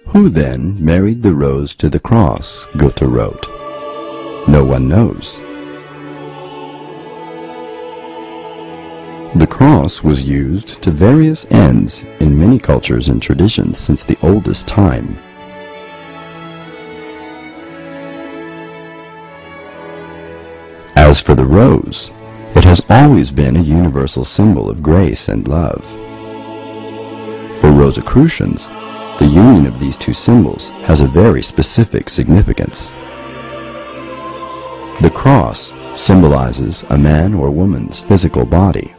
Who then married the rose to the cross? Goethe wrote. No one knows. The cross was used to various ends in many cultures and traditions since the oldest time. As for the rose, it has always been a universal symbol of grace and love. For Rosicrucians, the union of these two symbols has a very specific significance. The cross symbolizes a man or woman's physical body,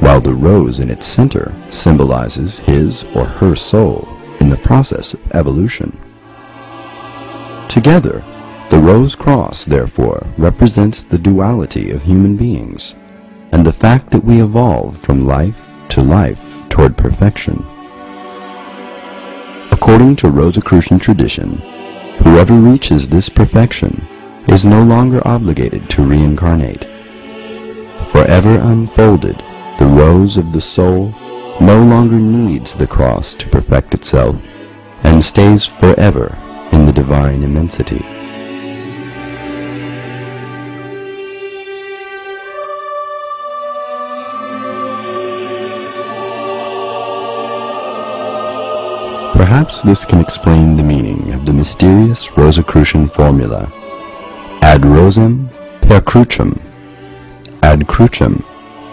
while the rose in its center symbolizes his or her soul in the process of evolution. Together, the rose cross, therefore, represents the duality of human beings and the fact that we evolve from life to life toward perfection. According to Rosicrucian tradition, whoever reaches this perfection is no longer obligated to reincarnate. Forever unfolded, the rose of the soul no longer needs the cross to perfect itself and stays forever in the divine immensity. Perhaps this can explain the meaning of the mysterious Rosicrucian formula, ad rosem per crucem, ad crucem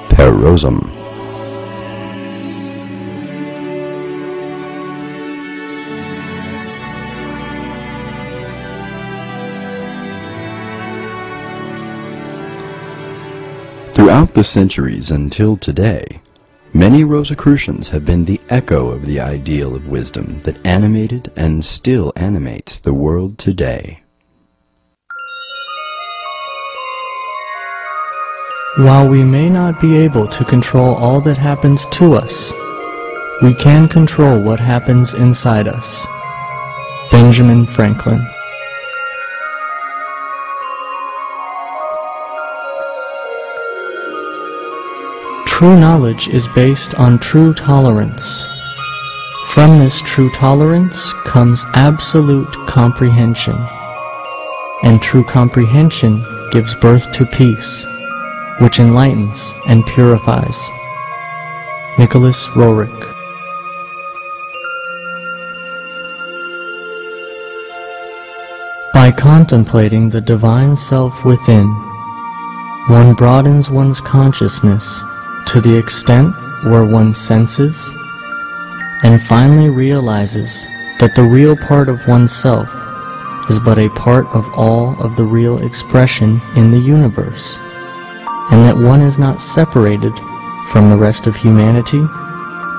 per rosem. Throughout the centuries until today, many Rosicrucians have been the echo of the ideal of wisdom that animated and still animates the world today. While we may not be able to control all that happens to us, we can control what happens inside us. Benjamin Franklin. True knowledge is based on true tolerance. From this true tolerance comes absolute comprehension, and true comprehension gives birth to peace, which enlightens and purifies. Nicholas Roerich. By contemplating the divine self within, one broadens one's consciousness to the extent where one senses and finally realizes that the real part of oneself is but a part of all of the real expression in the universe, and that one is not separated from the rest of humanity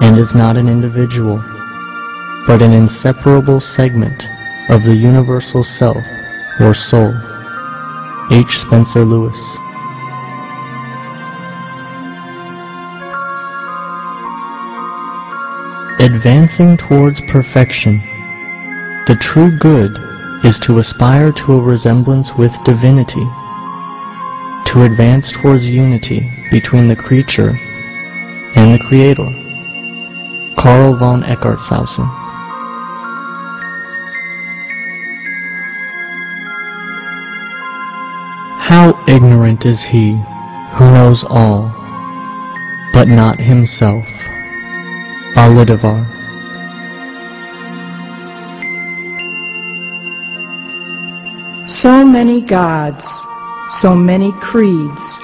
and is not an individual, but an inseparable segment of the universal self or soul. H. Spencer Lewis. Advancing towards perfection, the true good is to aspire to a resemblance with divinity, to advance towards unity between the creature and the Creator. Karl von Eckartshausen. How ignorant is he who knows all, but not himself. Alidvar. So many gods, so many creeds,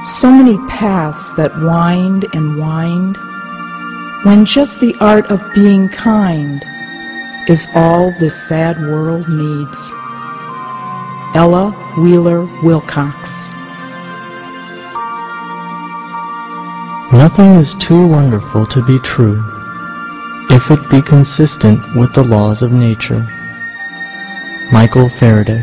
so many paths that wind and wind, when just the art of being kind is all this sad world needs. Ella Wheeler Wilcox. Nothing is too wonderful to be true, if it be consistent with the laws of nature. Michael Faraday.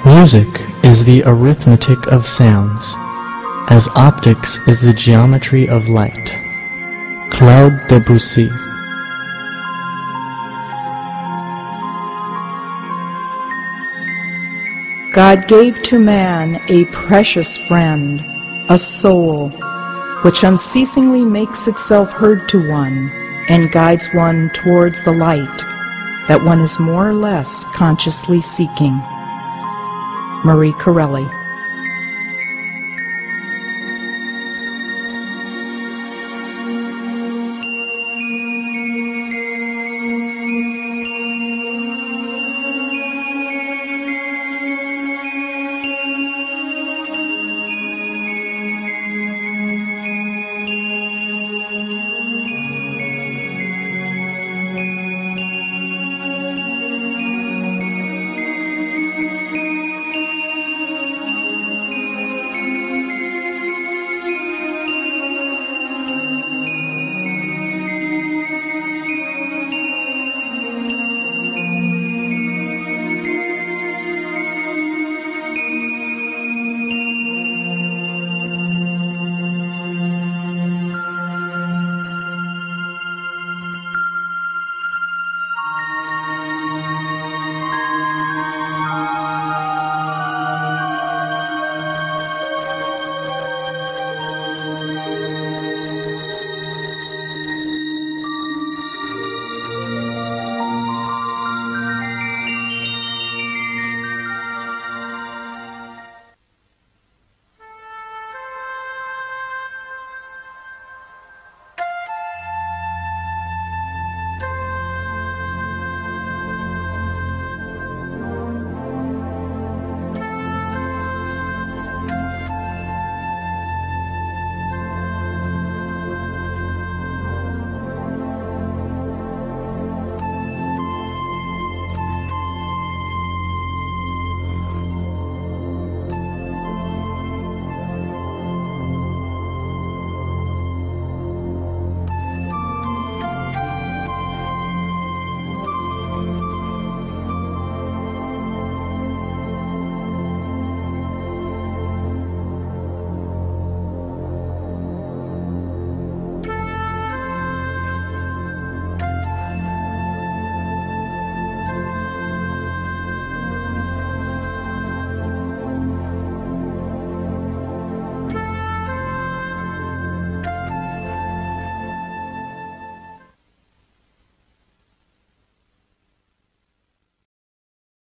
Music is the arithmetic of sounds, as optics is the geometry of light. Claude Debussy. God gave to man a precious friend, a soul, which unceasingly makes itself heard to one and guides one towards the light that one is more or less consciously seeking. Marie Corelli.